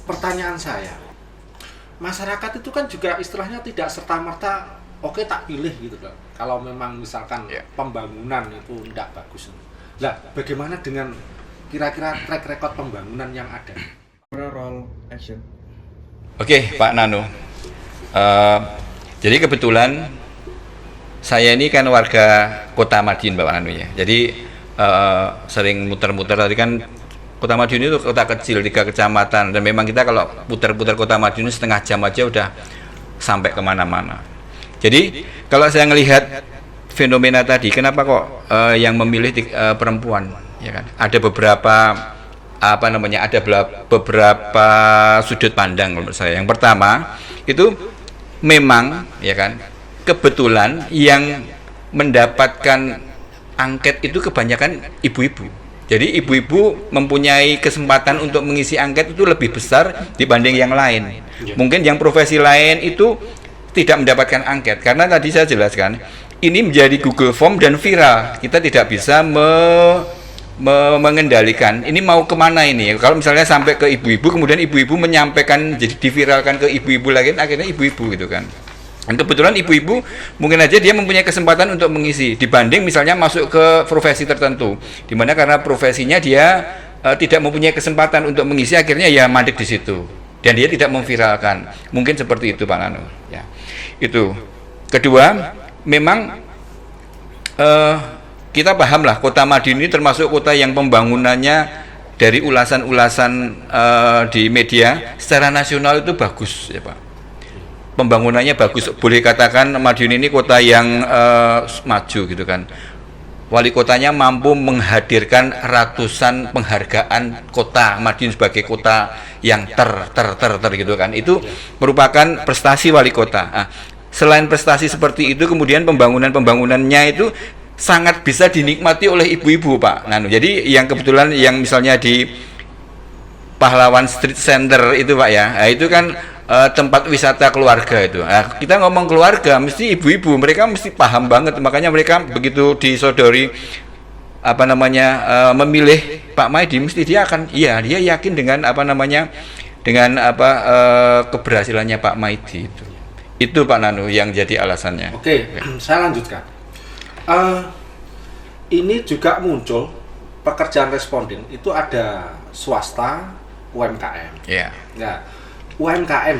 pertanyaan saya, masyarakat itu kan juga istilahnya tidak serta-merta oke tak pilih gitu kan. Kalau memang misalkan pembangunan itu tidak bagus. Lah, bagaimana dengan kira-kira track record pembangunan yang ada? Roll action. Oke, Pak Nano. Jadi kebetulan saya ini kan warga Kota Madiun, Pak Nano ya. Jadi sering muter-muter tadi kan. Kota Madiun itu kota kecil, 3 kecamatan, dan memang kita kalau putar-putar Kota Madiun setengah jam aja udah sampai kemana-mana. Jadi kalau saya melihat fenomena tadi, kenapa kok yang memilih perempuan, ya kan? Ada beberapa beberapa sudut pandang menurut saya. Yang pertama itu memang, ya kan, kebetulan yang mendapatkan angket itu kebanyakan ibu-ibu. Jadi ibu-ibu mempunyai kesempatan untuk mengisi angket itu lebih besar dibanding yang lain. Mungkin yang profesi lain itu tidak mendapatkan angket karena tadi saya jelaskan ini menjadi Google Form dan viral. Kita tidak bisa mengendalikan ini mau kemana ini. Kalau misalnya sampai ke ibu-ibu, kemudian ibu-ibu menyampaikan jadi diviralkan ke ibu-ibu lagi, akhirnya ibu-ibu gitu kan. Dan kebetulan ibu-ibu mungkin aja dia mempunyai kesempatan untuk mengisi dibanding misalnya masuk ke profesi tertentu, dimana karena profesinya dia tidak mempunyai kesempatan untuk mengisi, akhirnya ya mandek di situ dan dia tidak memviralkan. Mungkin seperti itu Pak Nano. Ya, itu. Kedua, memang kita pahamlah Kota Madiun ini termasuk kota yang pembangunannya dari ulasan-ulasan di media secara nasional itu bagus ya Pak. Pembangunannya bagus, boleh katakan Madiun ini kota yang maju gitu kan. Wali kotanya mampu menghadirkan ratusan penghargaan kota Madiun sebagai kota yang ter gitu kan. Itu merupakan prestasi wali kota. Nah, selain prestasi seperti itu, kemudian pembangunannya itu sangat bisa dinikmati oleh ibu-ibu Pak Nano. Jadi yang kebetulan yang misalnya di Pahlawan Street Center itu Pak ya, nah, itu kan tempat wisata keluarga itu. Nah, kita ngomong keluarga, mesti ibu-ibu, mereka mesti paham banget. Makanya mereka begitu disodori memilih Pak Maidi, mesti dia akan, dia yakin dengan keberhasilannya Pak Maidi itu. Itu Pak Nano yang jadi alasannya. Oke, saya lanjutkan. Ini juga muncul pekerjaan responden itu ada swasta, UMKM. Iya. Nah, UMKM.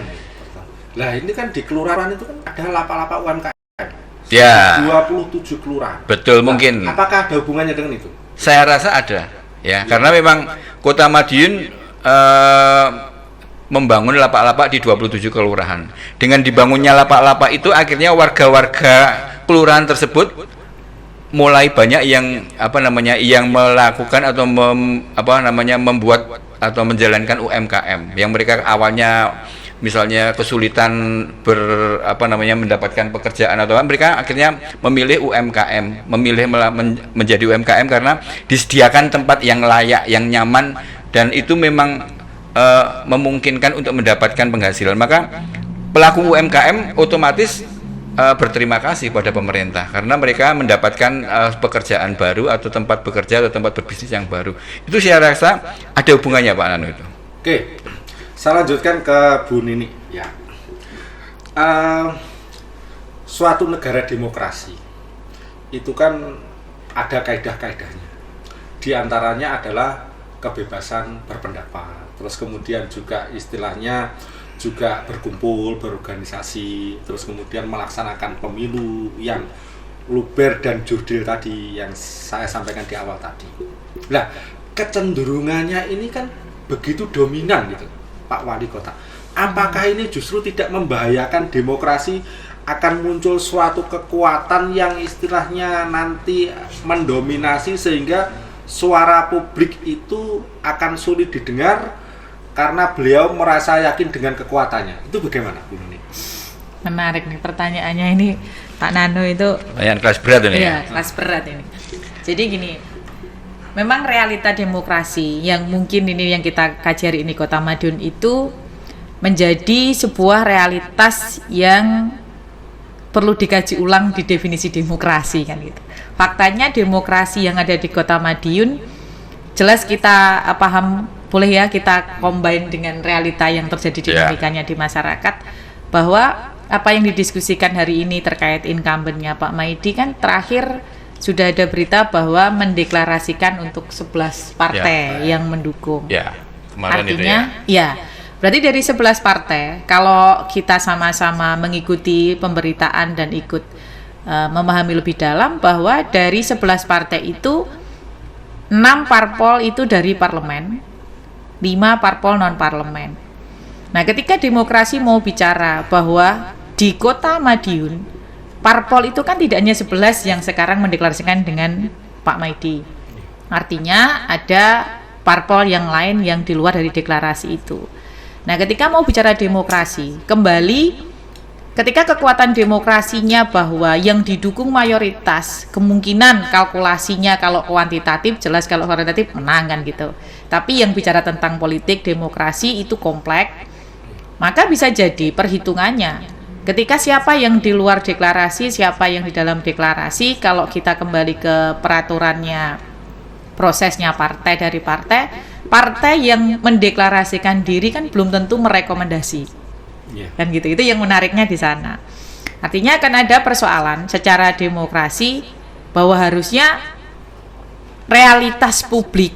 Lah ini kan di kelurahan itu kan ada lapak-lapak UMKM. Ya. 27 kelurahan. Betul, nah, mungkin. Apakah ada hubungannya dengan itu? Saya rasa ada. Ya, karena memang Kota Madiun membangun lapak-lapak di 27 kelurahan. Dengan dibangunnya lapak-lapak itu akhirnya warga-warga kelurahan tersebut mulai banyak yang yang melakukan atau membuat atau menjalankan UMKM yang mereka awalnya misalnya kesulitan mendapatkan pekerjaan atau mereka akhirnya memilih UMKM, menjadi UMKM karena disediakan tempat yang layak, yang nyaman, dan itu memang memungkinkan untuk mendapatkan penghasilan. Maka pelaku UMKM otomatis berterima kasih pada pemerintah karena mereka mendapatkan pekerjaan baru atau tempat bekerja atau tempat berbisnis yang baru. Itu saya rasa ada hubungannya Pak Nano itu. Oke, saya lanjutkan ke Bu Nini. Ya, suatu negara demokrasi itu kan ada kaidah-kaidahnya. Di antaranya adalah kebebasan berpendapat, terus kemudian juga istilahnya juga berkumpul, berorganisasi, terus kemudian melaksanakan pemilu yang luber dan jurdil tadi yang saya sampaikan di awal tadi. Nah, kecenderungannya ini kan begitu dominan gitu, Pak Wali Kota. Apakah ini justru tidak membahayakan demokrasi, akan muncul suatu kekuatan yang istilahnya nanti mendominasi sehingga suara publik itu akan sulit didengar karena beliau merasa yakin dengan kekuatannya. Itu bagaimana, Bu Nini? Menarik nih pertanyaannya ini, Pak Nano itu. Pertanyaan kelas berat ini. Iya, kelas berat ini. Jadi gini, memang realita demokrasi yang mungkin ini yang kita kaji hari ini Kota Madiun itu menjadi sebuah realitas yang perlu dikaji ulang di definisi demokrasi kan gitu. Faktanya demokrasi yang ada di Kota Madiun jelas kita paham boleh ya kita combine dengan realita yang terjadi dinamikanya di masyarakat, bahwa apa yang didiskusikan hari ini terkait incumbent-nya Pak Maidi kan terakhir sudah ada berita bahwa mendeklarasikan untuk 11 partai yang mendukung. Kemarin artinya itu berarti dari 11 partai, kalau kita sama-sama mengikuti pemberitaan dan ikut memahami lebih dalam, bahwa dari 11 partai itu 6 parpol itu dari parlemen, 5 parpol non-parlemen. Nah, ketika demokrasi mau bicara bahwa di Kota Madiun, parpol itu kan tidak hanya 11 yang sekarang mendeklarasikan dengan Pak Maidi. Artinya ada parpol yang lain yang di luar dari deklarasi itu. Nah, ketika mau bicara demokrasi, kembali ketika kekuatan demokrasinya bahwa yang didukung mayoritas, kemungkinan kalkulasinya kalau kuantitatif jelas, kalau kualitatif menang kan gitu. Tapi yang bicara tentang politik demokrasi itu kompleks, maka bisa jadi perhitungannya ketika siapa yang di luar deklarasi, siapa yang di dalam deklarasi. Kalau kita kembali ke peraturannya, prosesnya partai dari partai yang mendeklarasikan diri kan belum tentu merekomendasi, kan gitu. Itu yang menariknya di sana. Artinya akan ada persoalan secara demokrasi bahwa harusnya realitas publik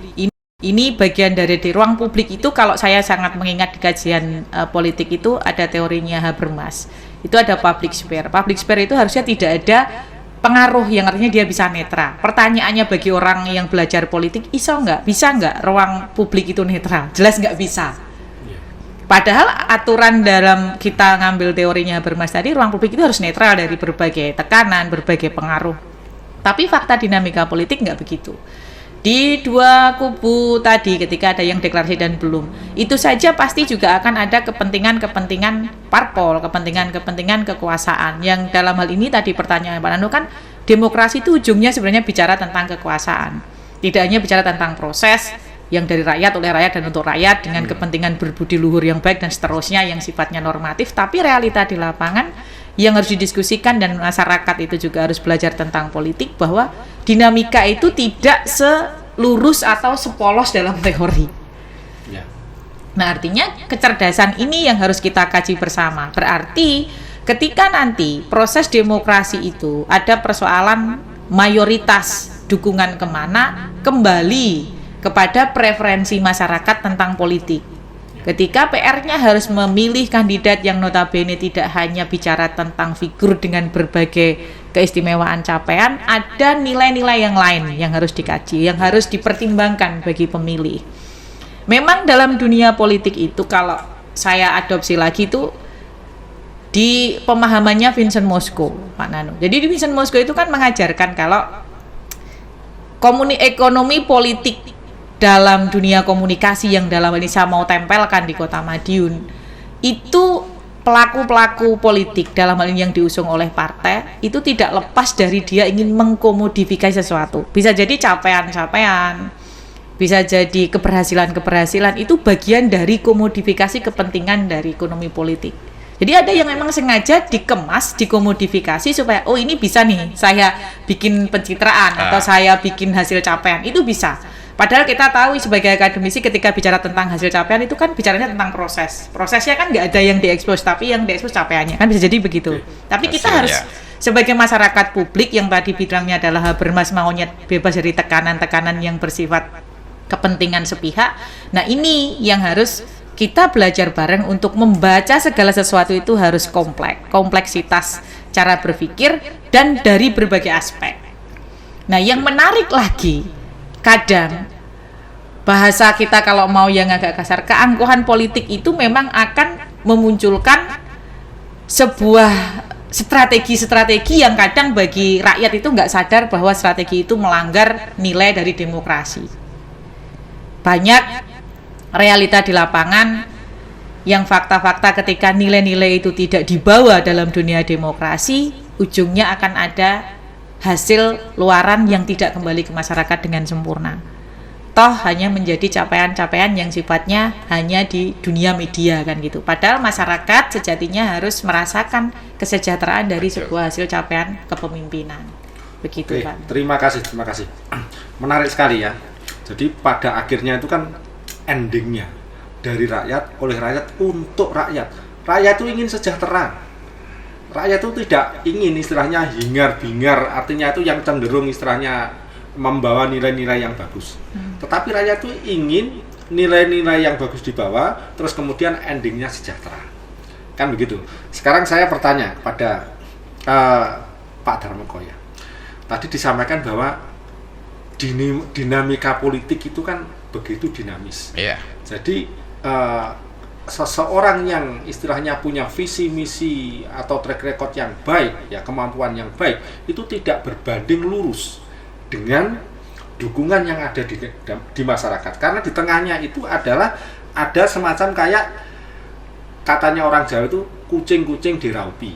ini bagian dari di ruang publik itu. Kalau saya sangat mengingat di kajian politik itu ada teorinya Habermas, itu ada public sphere. Public sphere itu harusnya tidak ada pengaruh, yang artinya dia bisa netral. Pertanyaannya bagi orang yang belajar politik, bisa nggak ruang publik itu netral? Jelas nggak bisa. Padahal aturan dalam kita ngambil teorinya Habermas tadi, ruang publik itu harus netral dari berbagai tekanan, berbagai pengaruh. Tapi fakta dinamika politik nggak begitu. Di dua kubu tadi, ketika ada yang deklarasi dan belum, itu saja pasti juga akan ada kepentingan-kepentingan parpol, kepentingan-kepentingan kekuasaan. Yang dalam hal ini tadi pertanyaan Pak Nano kan, demokrasi itu ujungnya sebenarnya bicara tentang kekuasaan. Tidak hanya bicara tentang proses yang dari rakyat, oleh rakyat, dan untuk rakyat, dengan kepentingan berbudi luhur yang baik dan seterusnya yang sifatnya normatif, tapi realita di lapangan yang harus didiskusikan, dan masyarakat itu juga harus belajar tentang politik, bahwa dinamika itu tidak selurus atau sepolos dalam teori. Nah, artinya kecerdasan ini yang harus kita kaji bersama. Berarti ketika nanti proses demokrasi itu ada persoalan mayoritas dukungan kemana, kembali kepada preferensi masyarakat tentang politik. Ketika PR-nya harus memilih kandidat yang notabene tidak hanya bicara tentang figur dengan berbagai keistimewaan capaian, ada nilai-nilai yang lain yang harus dikaji, yang harus dipertimbangkan bagi pemilih. Memang dalam dunia politik itu, kalau saya adopsi lagi itu di pemahamannya Vincent Mosco, Pak Nano. Jadi di Vincent Mosco itu kan mengajarkan kalau ekonomi politik dalam dunia komunikasi, yang dalam ini saya mau tempelkan di Kota Madiun, itu pelaku-pelaku politik dalam hal ini yang diusung oleh partai itu tidak lepas dari dia ingin mengkomodifikasi sesuatu. Bisa jadi capaian-capaian, bisa jadi keberhasilan-keberhasilan, itu bagian dari komodifikasi kepentingan dari ekonomi politik. Jadi ada yang memang sengaja dikemas, dikomodifikasi supaya oh ini bisa nih saya bikin pencitraan atau saya bikin hasil capaian, itu bisa. Padahal kita tahu sebagai akademisi ketika bicara tentang hasil capaian itu kan bicaranya tentang proses. Prosesnya kan nggak ada yang diekspos, tapi yang diekspos capaiannya, kan bisa jadi begitu. Tapi kita harus sebagai masyarakat publik yang tadi bidangnya adalah Habermas, maunya bebas dari tekanan-tekanan yang bersifat kepentingan sepihak. Nah, ini yang harus kita belajar bareng untuk membaca segala sesuatu itu harus kompleksitas cara berpikir dan dari berbagai aspek. Nah, yang menarik lagi, kadang bahasa kita kalau mau yang agak kasar, keangkuhan politik itu memang akan memunculkan sebuah strategi-strategi yang kadang bagi rakyat itu nggak sadar bahwa strategi itu melanggar nilai dari demokrasi. Banyak realita di lapangan yang fakta-fakta ketika nilai-nilai itu tidak dibawa dalam dunia demokrasi, ujungnya akan ada hasil luaran yang tidak kembali ke masyarakat dengan sempurna. Toh hanya menjadi capaian-capaian yang sifatnya hanya di dunia media kan gitu. Padahal masyarakat sejatinya harus merasakan kesejahteraan dari sebuah hasil capaian kepemimpinan. Begitu. Oke, Pak. terima kasih. Menarik sekali ya. Jadi pada akhirnya itu kan endingnya dari rakyat, oleh rakyat, untuk rakyat. Rakyat itu ingin sejahtera. Rakyat itu tidak ingin istilahnya hingar-bingar, artinya itu yang cenderung istilahnya membawa nilai-nilai yang bagus. Tetapi rakyat itu ingin nilai-nilai yang bagus dibawa, terus kemudian endingnya sejahtera. Kan begitu. Sekarang saya bertanya kepada Pak Darmokoya. Tadi disampaikan bahwa dinamika politik itu kan begitu dinamis. Iya. Jadi seseorang yang istilahnya punya visi misi atau track record yang baik, ya kemampuan yang baik, itu tidak berbanding lurus dengan dukungan yang ada di masyarakat. Karena di tengahnya itu adalah ada semacam kayak katanya orang Jawa itu kucing-kucing diraupi.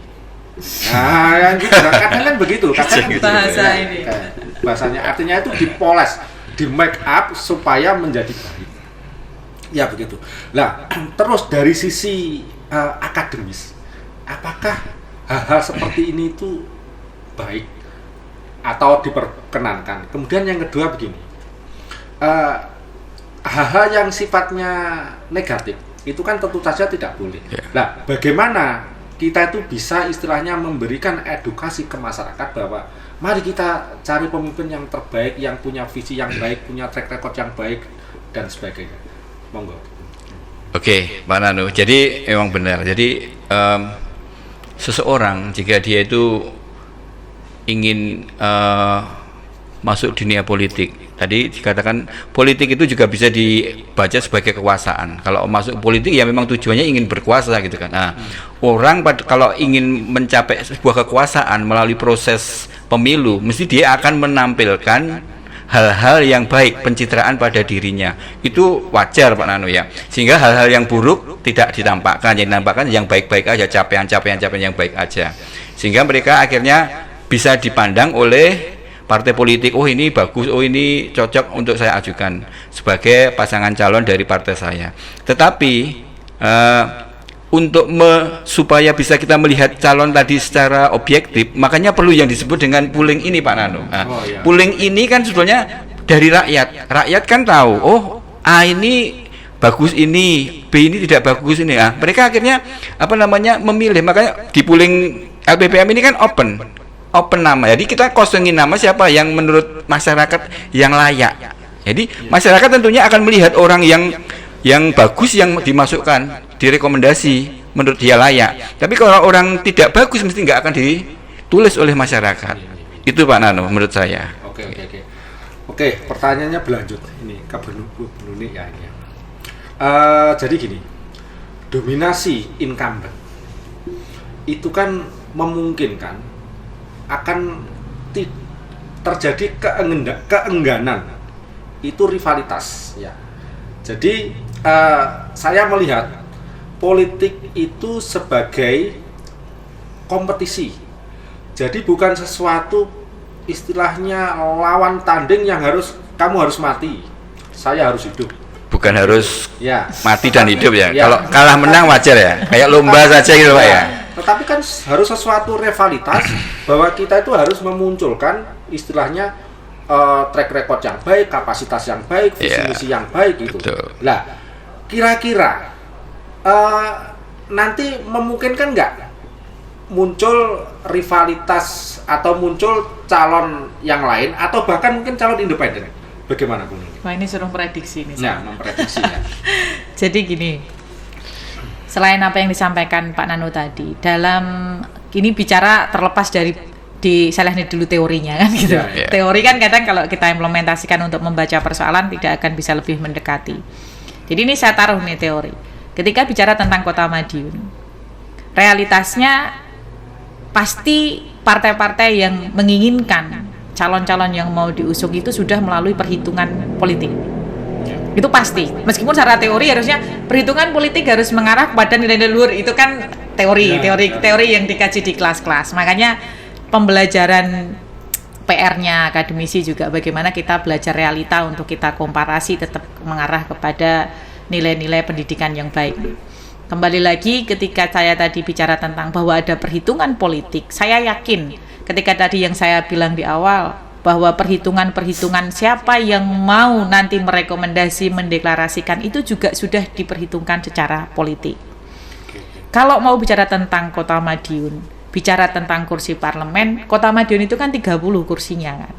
Nah, yang gitu kadang kan begitu, kadang kan bahasa ya, ini. Bahasanya artinya itu dipoles, di make up supaya menjadi baik. Ya begitu. Nah, terus dari sisi akademis, apakah hal-hal seperti ini itu baik atau diperkenankan? Kemudian yang kedua begini, hal-hal yang sifatnya negatif itu kan tentu saja tidak boleh. Nah, bagaimana kita itu bisa istilahnya memberikan edukasi ke masyarakat bahwa mari kita cari pemimpin yang terbaik, yang punya visi yang baik, punya track record yang baik dan sebagainya. Monggo. Oke, Pak Nanu. Jadi memang benar. Jadi seseorang jika dia itu ingin masuk dunia politik, tadi dikatakan politik itu juga bisa dibaca sebagai kekuasaan. Kalau masuk politik ya memang tujuannya ingin berkuasa gitu kan. Nah, orang kalau ingin mencapai sebuah kekuasaan melalui proses pemilu, mesti dia akan menampilkan hal-hal yang baik, pencitraan pada dirinya. Itu wajar Pak Nano ya. Sehingga hal-hal yang buruk tidak ditampakkan, yang ditampakkan yang baik-baik aja, capaian-capaian yang baik aja. Sehingga mereka akhirnya bisa dipandang oleh partai politik, oh ini bagus, oh ini cocok untuk saya ajukan sebagai pasangan calon dari partai saya. Tetapi untuk supaya bisa kita melihat calon tadi secara objektif, makanya perlu yang disebut dengan pooling ini Pak Nano. Nah, pooling ini kan sebetulnya dari rakyat. Rakyat kan tahu, oh A ini bagus ini, B ini tidak bagus ini. Nah, mereka akhirnya memilih. Makanya di pooling LPPM ini kan open nama. Jadi kita kosongin nama siapa yang menurut masyarakat yang layak. Jadi masyarakat tentunya akan melihat orang yang bagus yang dimasukkan, direkomendasi menurut dia layak. Tapi kalau orang tidak bagus mesti nggak akan ditulis oleh masyarakat. Itu Pak Nano menurut saya. Oke, pertanyaannya berlanjut ini ke Bu Nuni ya ini. Jadi gini, dominasi incumbent itu kan memungkinkan akan terjadi keengganan, itu rivalitas ya. Jadi saya melihat politik itu sebagai kompetisi. Jadi bukan sesuatu istilahnya lawan tanding yang kamu harus mati, saya harus hidup. Bukan harus ya mati dan hidup ya. Kalau kalah menang wajar ya, kayak lomba saja gitu Pak ya. Tetapi kan harus sesuatu rivalitas bahwa kita itu harus memunculkan istilahnya track record yang baik, kapasitas yang baik, visi misi yang baik gitu. Lah, kira-kira nanti memungkinkan nggak muncul rivalitas atau muncul calon yang lain atau bahkan mungkin calon independen? Bagaimana Bu Nuni? Wah, ini suruh prediksi nih. Nah, memprediksi ya. Jadi gini, selain apa yang disampaikan Pak Nano tadi, dalam ini bicara terlepas dari saya lihat dulu teorinya kan gitu. Teori kan kadang kalau kita implementasikan untuk membaca persoalan tidak akan bisa lebih mendekati. Jadi ini saya taruh nih teori. Ketika bicara tentang Kota Madiun, realitasnya pasti partai-partai yang menginginkan calon-calon yang mau diusung itu sudah melalui perhitungan politik. Itu pasti. Meskipun secara teori harusnya perhitungan politik harus mengarah kepada nilai-nilai luhur, itu kan teori yang dikaji di kelas-kelas. Makanya pembelajaran PR-nya akademisi juga bagaimana kita belajar realita untuk kita komparasi tetap mengarah kepada nilai-nilai pendidikan yang baik. Kembali lagi ketika saya tadi bicara tentang bahwa ada perhitungan politik, saya yakin ketika tadi yang saya bilang di awal, bahwa perhitungan-perhitungan siapa yang mau nanti merekomendasi, mendeklarasikan itu juga sudah diperhitungkan secara politik. Kalau mau bicara tentang Kota Madiun, bicara tentang kursi parlemen, Kota Madiun itu kan 30 kursinya kan.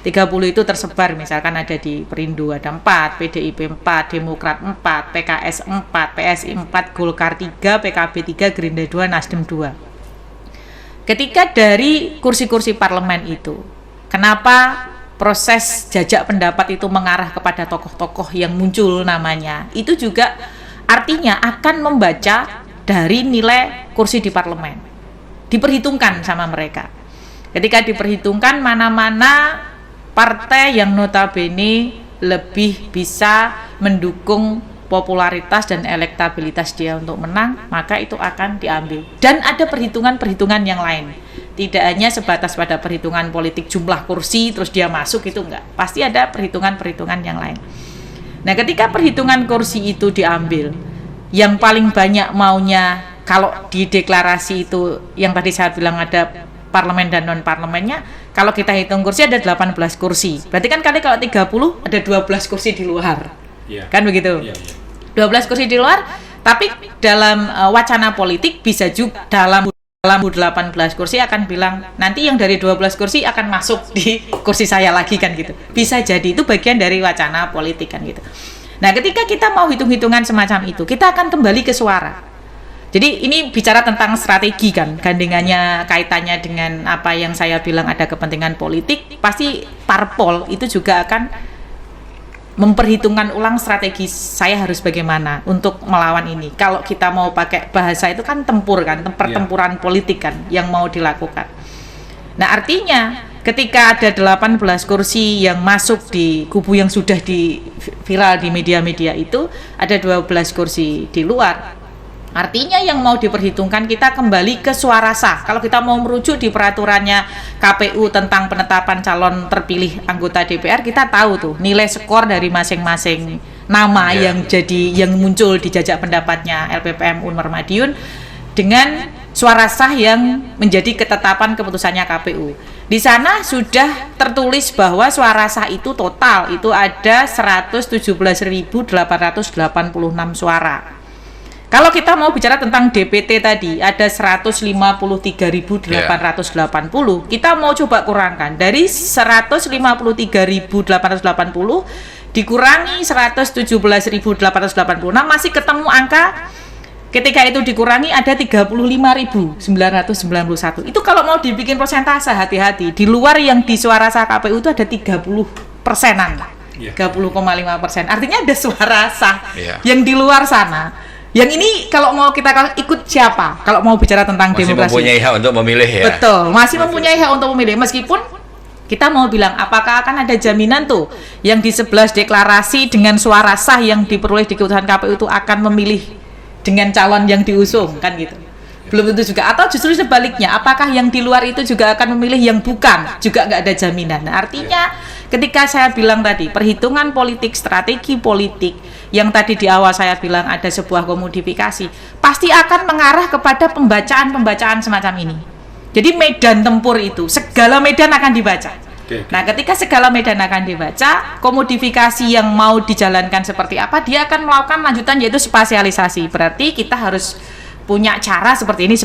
30 itu tersebar, misalkan ada di Perindo ada 4, PDIP 4, Demokrat 4, PKS 4, PSI 4, Golkar 3, PKB 3, Gerindra 2, Nasdem 2. Ketika dari kursi-kursi parlemen itu, kenapa proses jajak pendapat itu mengarah kepada tokoh-tokoh yang muncul namanya? Itu juga artinya akan membaca dari nilai kursi di parlemen. Diperhitungkan sama mereka. Ketika diperhitungkan mana-mana partai yang notabene lebih bisa mendukung popularitas dan elektabilitas dia untuk menang, maka itu akan diambil. Dan ada perhitungan-perhitungan yang lain. Tidak hanya sebatas pada perhitungan politik jumlah kursi terus dia masuk, itu enggak. Pasti ada perhitungan-perhitungan yang lain. Nah, ketika perhitungan kursi itu diambil, yang paling banyak maunya kalau di deklarasi itu yang tadi saya bilang ada parlemen dan non parlemennya, kalau kita hitung kursi ada 18 kursi. Berarti kan kali kalau 30 ada 12 kursi di luar. Kan begitu? 12 kursi di luar, tapi dalam wacana politik bisa juga dalam 18 kursi akan bilang nanti yang dari 12 kursi akan masuk di kursi saya lagi kan gitu. Bisa jadi itu bagian dari wacana politik kan gitu. Nah, ketika kita mau hitung-hitungan semacam itu, kita akan kembali ke suara. Jadi ini bicara tentang strategi kan, gandengannya kaitannya dengan apa yang saya bilang ada kepentingan politik, pasti parpol itu juga akan memperhitungkan ulang strategi saya harus bagaimana untuk melawan ini. Kalau kita mau pakai bahasa itu kan tempur kan, pertempuran politik kan yang mau dilakukan. Nah, artinya ketika ada 18 kursi yang masuk di kubu yang sudah di viral di media-media itu, ada 12 kursi di luar. Artinya yang mau diperhitungkan kita kembali ke suara sah. Kalau kita mau merujuk di peraturannya KPU tentang penetapan calon terpilih anggota DPR, kita tahu tuh nilai skor dari masing-masing nama yang muncul di jajak pendapatnya LPPM Unmar Madiun dengan suara sah yang menjadi ketetapan keputusannya KPU. Di sana sudah tertulis bahwa suara sah itu total itu ada 117.886 suara. Kalau kita mau bicara tentang DPT tadi ada 153.880, kita mau coba kurangkan dari 153.880 dikurangi 117.886 masih ketemu angka. Ketika itu dikurangi ada 35.991. Itu kalau mau dibikin persentase hati-hati. Di luar yang di suara sah KPU itu ada 30%-an. 30,5%. Artinya ada suara sah yang di luar sana. Yang ini kalau mau kita ikut siapa? Kalau mau bicara tentang masih demokrasi. Masih mempunyai hak untuk memilih ya? Betul, masih mempunyai hak untuk memilih. Meskipun kita mau bilang apakah akan ada jaminan tuh yang di 11 deklarasi dengan suara sah yang diperoleh di keputusan KPU itu akan memilih dengan calon yang diusung kan gitu. Belum tentu juga, atau justru sebaliknya, apakah yang di luar itu juga akan memilih yang bukan, juga nggak ada jaminan. Nah, artinya ketika saya bilang tadi perhitungan politik, strategi politik yang tadi di awal saya bilang ada sebuah komodifikasi, pasti akan mengarah kepada pembacaan-pembacaan semacam ini. Jadi medan tempur itu segala medan akan dibaca. Nah, ketika segala medan akan dibaca, komodifikasi yang mau dijalankan seperti apa, dia akan melakukan lanjutan yaitu spasialisasi. Berarti kita harus punya cara seperti ini,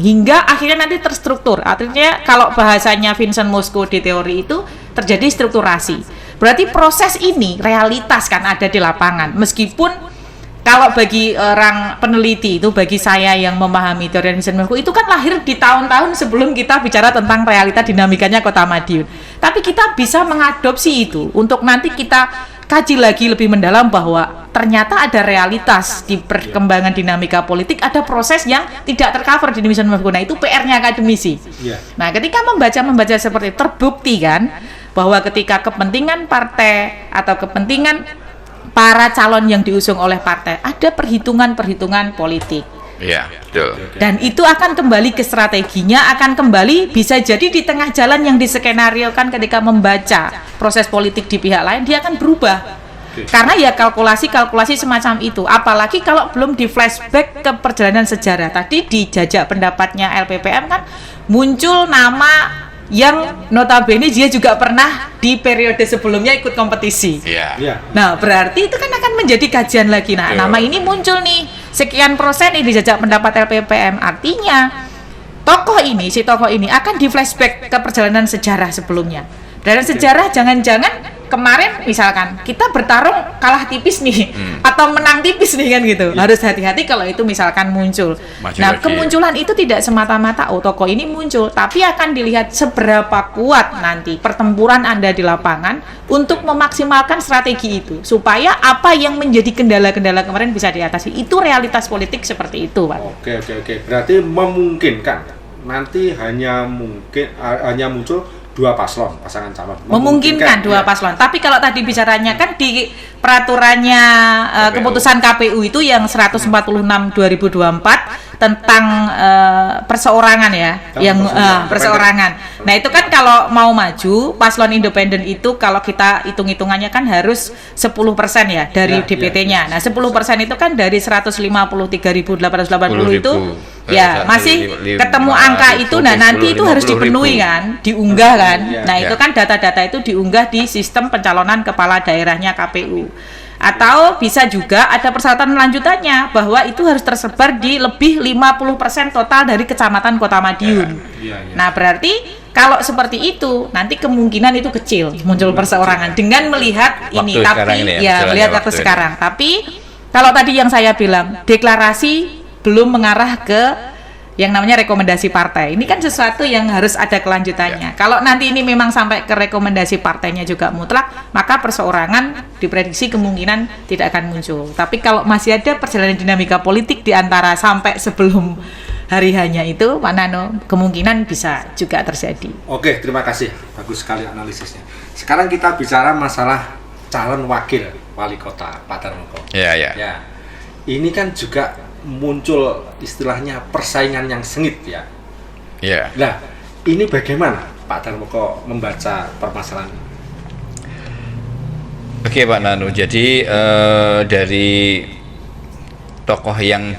hingga akhirnya nanti terstruktur. Artinya kalau bahasanya Vincent Mosco di teori itu terjadi strukturasi. Berarti proses ini realitas kan ada di lapangan. Meskipun kalau bagi orang peneliti itu, bagi saya yang memahami teori Vincent Mosco itu kan lahir di tahun-tahun sebelum kita bicara tentang realita dinamikanya Kota Madiun. Tapi kita bisa mengadopsi itu untuk nanti kita kaji lagi lebih mendalam bahwa ternyata ada realitas di perkembangan dinamika politik, ada proses yang tidak tercover di Vincent Mosco. Nah, itu PR-nya akademisi. Nah, ketika membaca seperti itu, terbukti kan bahwa ketika kepentingan partai atau kepentingan para calon yang diusung oleh partai ada perhitungan-perhitungan politik. Iya, betul. Dan itu akan kembali ke strateginya, akan kembali bisa jadi di tengah jalan yang diskenariokan ketika membaca proses politik di pihak lain, dia akan berubah. Karena ya kalkulasi semacam itu, apalagi kalau belum di flashback ke perjalanan sejarah. Tadi di jajak pendapatnya LPPM kan muncul nama yang notabene dia juga pernah di periode sebelumnya ikut kompetisi. Iya. Iya. Nah, berarti itu kan akan menjadi kajian lagi. Nah, Betul. nama ini muncul nih, sekian persen ini jajak pendapat LPPM. Artinya, si tokoh ini akan di flashback ke perjalanan sejarah sebelumnya. Dalam sejarah jangan-jangan kemarin misalkan kita bertarung kalah tipis nih atau menang tipis nih kan gitu. Harus hati-hati kalau itu misalkan muncul. Maju Nah, lagi. kemunculan itu tidak semata-mata tokoh ini muncul, tapi akan dilihat seberapa kuat nanti pertempuran Anda di lapangan untuk memaksimalkan strategi itu supaya apa yang menjadi kendala-kendala kemarin bisa diatasi. Itu realitas politik seperti itu, Pak. Oke. Berarti memungkinkan nanti hanya muncul dua paslon pasangan calon. Memungkinkan dua ya. paslon. Tapi kalau tadi bicaranya kan di peraturannya keputusan KPU itu yang 146 2024 tentang perseorangan ya, yang perseorangan. Nah, itu kan kalau mau maju paslon independen itu kalau kita hitung-hitungannya kan harus 10% ya dari DPT-nya. Nah, 10% itu kan dari 153.880 itu ya masih ketemu angka itu. Nah, nanti itu harus dipenuhi kan, diunggah kan. Nah, itu kan data-data itu diunggah di sistem pencalonan kepala daerahnya KPU. Atau bisa juga ada persyaratan lanjutannya bahwa itu harus tersebar di lebih 50% total dari kecamatan Kota Madiun. Nah, berarti kalau seperti itu nanti kemungkinan itu kecil muncul perseorangan dengan melihat ini, tapi melihat waktu sekarang. Tapi kalau tadi yang saya bilang deklarasi belum mengarah ke yang namanya rekomendasi partai. Ini kan sesuatu yang harus ada kelanjutannya. Kalau nanti ini memang sampai ke rekomendasi partainya juga mutlak, maka perseorangan diprediksi kemungkinan tidak akan muncul. Tapi kalau masih ada perjalanan dinamika politik di antara sampai sebelum hari hanya itu, Pak Nano, kemungkinan bisa juga terjadi. Oke, terima kasih. Bagus sekali analisisnya. Sekarang kita bicara masalah calon wakil wali kota, Pak Darmoko. Iya. Ya. Ini kan juga muncul istilahnya persaingan yang sengit ya. Iya. Nah, ini bagaimana Pak Darmoko membaca permasalahan ini? Oke, Pak Nanu. Jadi dari tokoh yang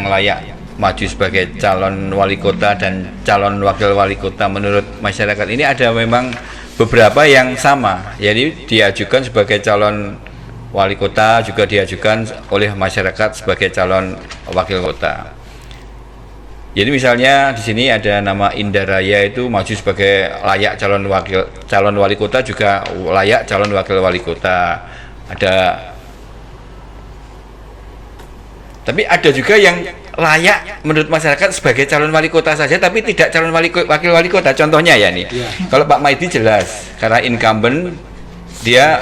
layak maju sebagai calon wali kota dan calon wakil wali kota menurut masyarakat ini ada memang beberapa yang sama. Jadi diajukan sebagai calon wali kota, juga diajukan oleh masyarakat sebagai calon wakil kota. Jadi misalnya di sini ada nama Indah Raya itu maju sebagai layak calon wali kota, juga layak calon wakil wali kota. Tapi ada juga yang layak menurut masyarakat sebagai calon wali kota saja, tapi tidak calon wakil wali kota. Contohnya ya nih, kalau Pak Maidi jelas karena incumbent dia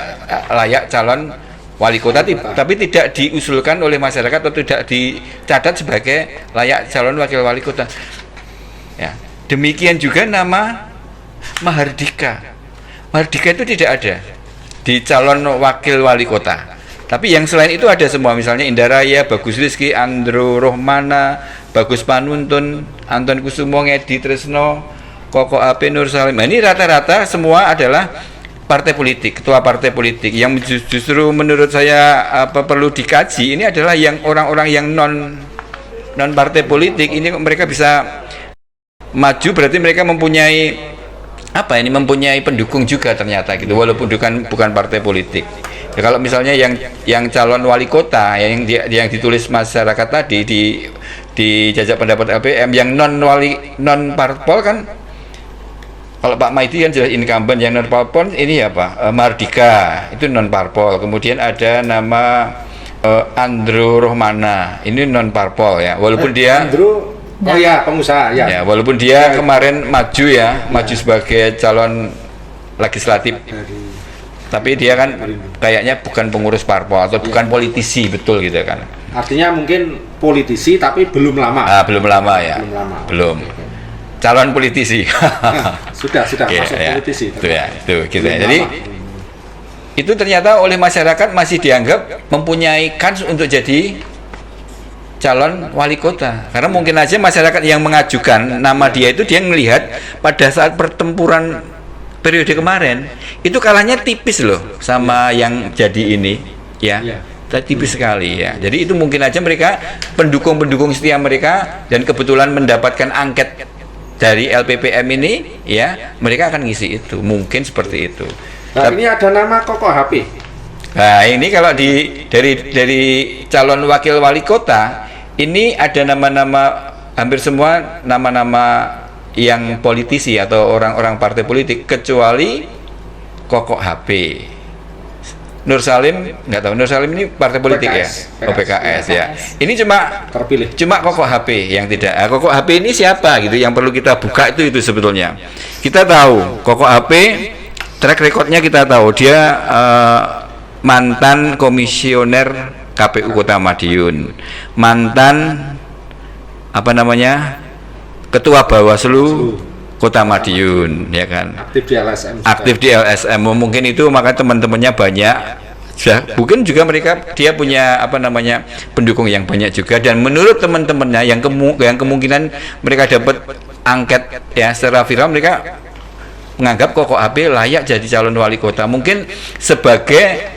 layak calon wali kota, tapi tidak diusulkan oleh masyarakat atau tidak dicatat sebagai layak calon wakil wali kota. Ya, demikian juga nama Mahardika. Mahardika itu tidak ada di calon wakil wali kota. Tapi yang selain itu ada semua, misalnya Indah Raya, Bagus Rizky, Andro Rohmana, Bagus Panuntun, Anton Kusumo, Ngedi Tresno, Koko AP Nur Salim. Nah, ini rata-rata semua adalah partai politik, ketua partai politik. Yang justru menurut saya perlu dikaji ini adalah yang orang-orang yang non partai politik. Ini mereka bisa maju, berarti mereka mempunyai mempunyai pendukung juga ternyata gitu, walaupun bukan partai politik. Ya, kalau misalnya yang calon wali kota yang ditulis masyarakat tadi di jajak pendapat LPM yang non parpol kan. Kalau Pak Maidi kan jelas incumbent, yang non parpol ini Mardika itu non parpol. Kemudian ada nama Andro Rohmana, ini non parpol ya. Walaupun dia Andro, pengusaha ya. Ya, walaupun dia kemarin maju sebagai calon legislatif. Tapi dia kan kayaknya bukan pengurus parpol atau bukan politisi betul gitu kan. Artinya mungkin politisi tapi belum lama. Belum lama ya. Belum. Calon politisi. Sudah masuk politisi. Itu gitu ya. Jadi itu ternyata oleh masyarakat masih dianggap mempunyai kans untuk jadi calon wali kota. Karena mungkin aja masyarakat yang mengajukan nama dia itu dia melihat pada saat pertempuran periode kemarin itu kalahnya tipis loh sama yang jadi ini ya. Tipis sekali ya. Jadi itu mungkin aja mereka pendukung setia mereka dan kebetulan mendapatkan angket dari LPPM ini ya mereka akan ngisi itu, mungkin seperti itu. Nah, ini ada nama Koko HP. Nah, ini kalau dari calon wakil wali kota ini ada nama-nama, hampir semua nama-nama yang politisi atau orang-orang partai politik, kecuali Koko HP. Nur Salim, nggak tahu, Nur Salim ini partai politik PKS, ya? PKS ya. Ini Terpilih. cuma Koko HP yang tidak. Koko HP ini siapa gitu? Yang perlu kita buka itu sebetulnya. Kita tahu Koko HP, track recordnya kita tahu, dia mantan komisioner KPU Kota Madiun, mantan ketua Bawaslu Kota Madiun, ya kan? Aktif di LSM. Aktif di LSM. Mungkin itu maka teman-temannya banyak. Mungkin juga dia punya pendukung yang banyak juga, dan menurut teman-temannya yang kemungkinan mereka dapat angket ya secara viral, mereka menganggap Koko HP layak jadi calon wali kota. Mungkin sebagai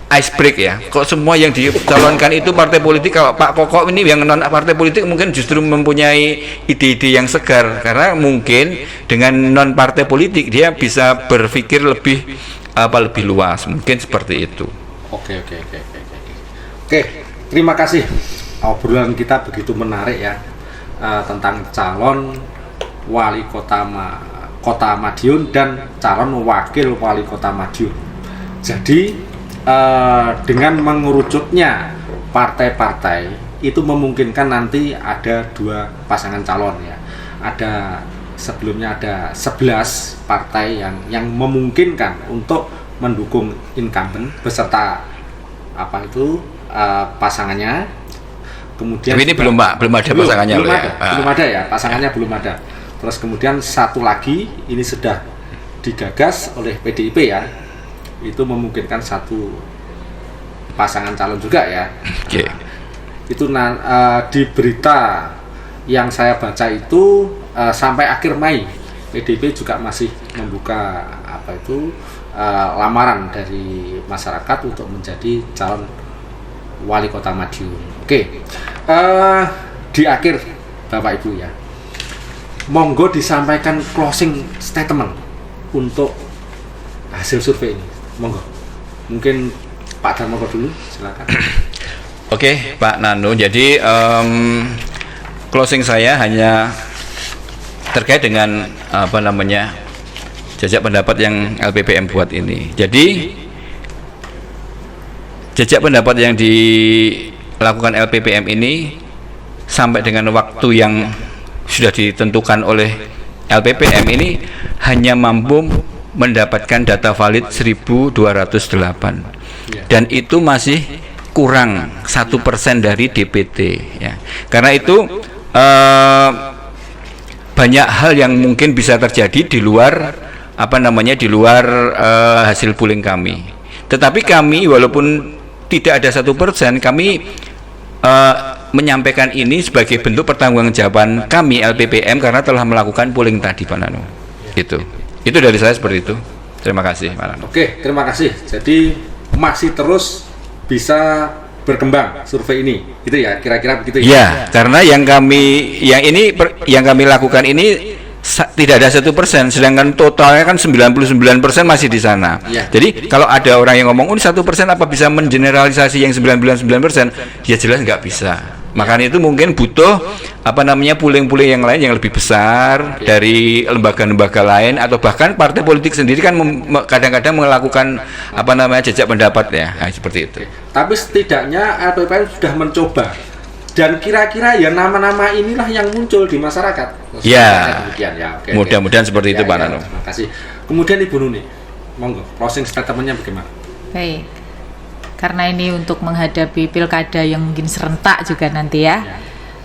ice break ya. Kok semua yang dicalonkan itu partai politik, kalau Pak Koko ini yang non partai politik mungkin justru mempunyai ide-ide yang segar, karena mungkin dengan non partai politik dia bisa berpikir lebih luas, mungkin seperti itu. Oke, terima kasih. Obrolan kita begitu menarik ya, tentang calon wali kota Madiun dan calon wakil wali kota Madiun. Jadi dengan mengerucutnya partai-partai itu memungkinkan nanti ada 2 pasangan calon ya. Sebelumnya ada 11 partai yang memungkinkan untuk mendukung incumbent beserta pasangannya. Kemudian tapi ini belum ada pasangannya belum ada ya, pasangannya belum ada. Terus kemudian satu lagi ini sudah digagas oleh PDIP ya, itu memungkinkan 1 pasangan calon juga ya. Okay. Itu di berita yang saya baca itu sampai akhir Mei PDIP juga masih membuka lamaran dari masyarakat untuk menjadi calon wali kota Madiun. Oke. Di akhir Bapak Ibu ya, monggo disampaikan closing statement untuk hasil survei ini. Monggo. Mungkin Pak Darmoko dulu, silakan. Oke, Pak Nano. Jadi closing saya hanya terkait dengan jajak pendapat yang LPPM buat ini. Jadi jajak pendapat yang dilakukan LPPM ini sampai dengan waktu yang sudah ditentukan oleh LPPM ini hanya mampu mendapatkan data valid 1208, dan itu masih kurang 1% dari DPT ya. Karena itu banyak hal yang mungkin bisa terjadi di luar hasil polling kami. Tetapi kami walaupun tidak ada 1%, kami menyampaikan ini sebagai bentuk pertanggungjawaban kami LPPM karena telah melakukan polling tadi, Pak Nano. Itu dari saya seperti itu. Terima kasih, Pak Nano. Oke, terima kasih. Jadi masih terus bisa berkembang survei ini, gitu ya, kira-kira begitu ya? Ya, karena yang kami lakukan ini tidak ada 1%, sedangkan totalnya kan 99% masih di sana. Ya. Jadi kalau ada orang yang ngomong 1% apa bisa mengeneralisasi yang 99%? Ya jelas nggak bisa. Makanya itu mungkin butuh polling-polling yang lain yang lebih besar dari lembaga-lembaga lain, atau bahkan partai politik sendiri kan kadang-kadang melakukan jajak pendapat ya, seperti itu. Tapi setidaknya LPPM sudah mencoba, dan kira-kira ya nama-nama inilah yang muncul di masyarakat. Ya. Oke, mudah-mudahan seperti itu, Pak Nano. Terima kasih. Kemudian Ibu Nuni, monggo closing statement-nya bagaimana? Baik. Karena ini untuk menghadapi pilkada yang mungkin serentak juga nanti ya.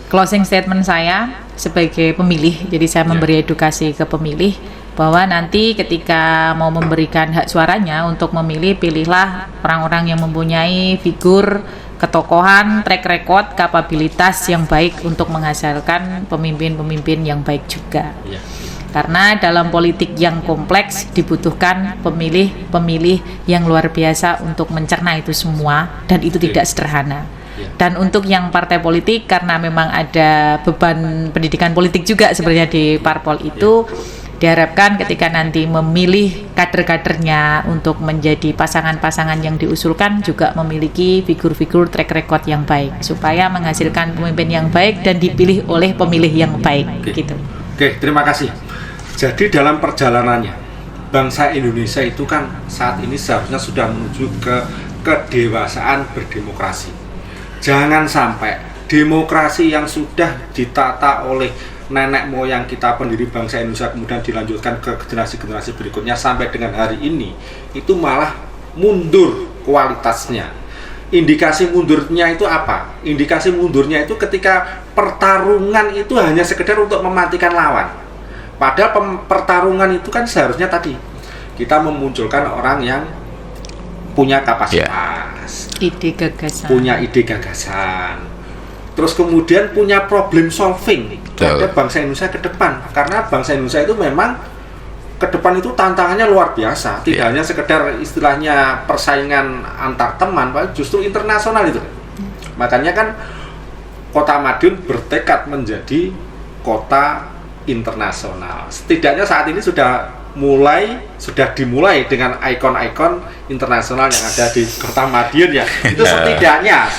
Closing statement saya sebagai pemilih, jadi saya memberi edukasi ke pemilih bahwa nanti ketika mau memberikan hak suaranya untuk memilih, pilihlah orang-orang yang mempunyai figur, ketokohan, track record, kapabilitas yang baik untuk menghasilkan pemimpin-pemimpin yang baik juga. Karena dalam politik yang kompleks dibutuhkan pemilih-pemilih yang luar biasa untuk mencerna itu semua, dan itu tidak sederhana. Dan untuk yang partai politik, karena memang ada beban pendidikan politik juga sebenarnya di parpol itu, diharapkan ketika nanti memilih kader-kadernya untuk menjadi pasangan-pasangan yang diusulkan juga memiliki figur-figur track record yang baik supaya menghasilkan pemimpin yang baik dan dipilih oleh pemilih yang baik. Gitu. Oke, terima kasih. Jadi dalam perjalanannya bangsa Indonesia itu kan saat ini seharusnya sudah menuju ke kedewasaan berdemokrasi. Jangan sampai demokrasi yang sudah ditata oleh nenek moyang kita pendiri bangsa Indonesia kemudian dilanjutkan ke generasi-generasi berikutnya sampai dengan hari ini itu malah mundur kualitasnya. Indikasi mundurnya itu apa? Indikasi mundurnya itu ketika pertarungan itu hanya sekedar untuk mematikan lawan. Padahal pertarungan itu kan seharusnya tadi kita memunculkan orang yang punya kapasitas, ide gagasan, punya ide gagasan, terus kemudian punya problem solving terhadap bangsa Indonesia ke depan. Karena bangsa Indonesia itu memang ke depan itu tantangannya luar biasa, tidak hanya sekedar istilahnya persaingan antar teman, justru internasional itu. Makanya kan Kota Madiun bertekad menjadi kota internasional. Setidaknya saat ini sudah dimulai dengan ikon-ikon internasional yang ada di Kota Madiun ya. Itu setidaknya.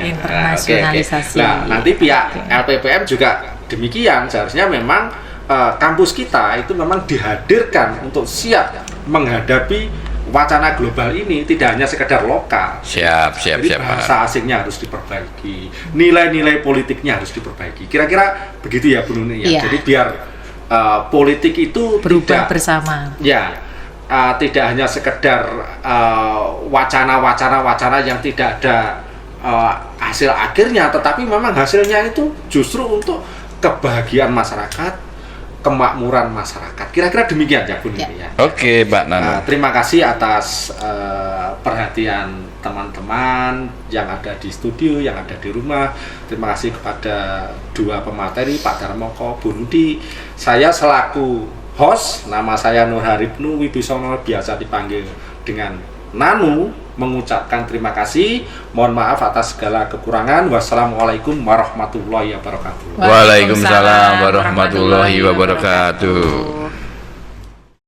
Internasionalisasi. Nah, nanti pihak LPPM juga demikian. Seharusnya memang kampus kita itu memang dihadirkan untuk siap menghadapi wacana global ini, tidak hanya sekedar lokal. Jadi bahasa asingnya harus diperbaiki, nilai-nilai politiknya harus diperbaiki. Kira-kira begitu ya Bu Nuni ya. Jadi biar politik itu berubah bersama. Ya, tidak hanya sekedar wacana-wacana yang tidak ada hasil akhirnya, tetapi memang hasilnya itu justru untuk kebahagiaan masyarakat, kemakmuran masyarakat. Kira-kira demikian ya Bu Nuni ya. Oke, Mbak Nana. Terima kasih atas perhatian teman-teman yang ada di studio, yang ada di rumah. Terima kasih kepada dua pemateri, Pak Darmoko, Bu Nudi. Saya selaku host, nama saya Nur Haribnu Wibisono, biasa dipanggil dengan Nanu, mengucapkan terima kasih. Mohon maaf atas segala kekurangan. Wassalamualaikum warahmatullahi wabarakatuh. Waalaikumsalam warahmatullahi wabarakatuh.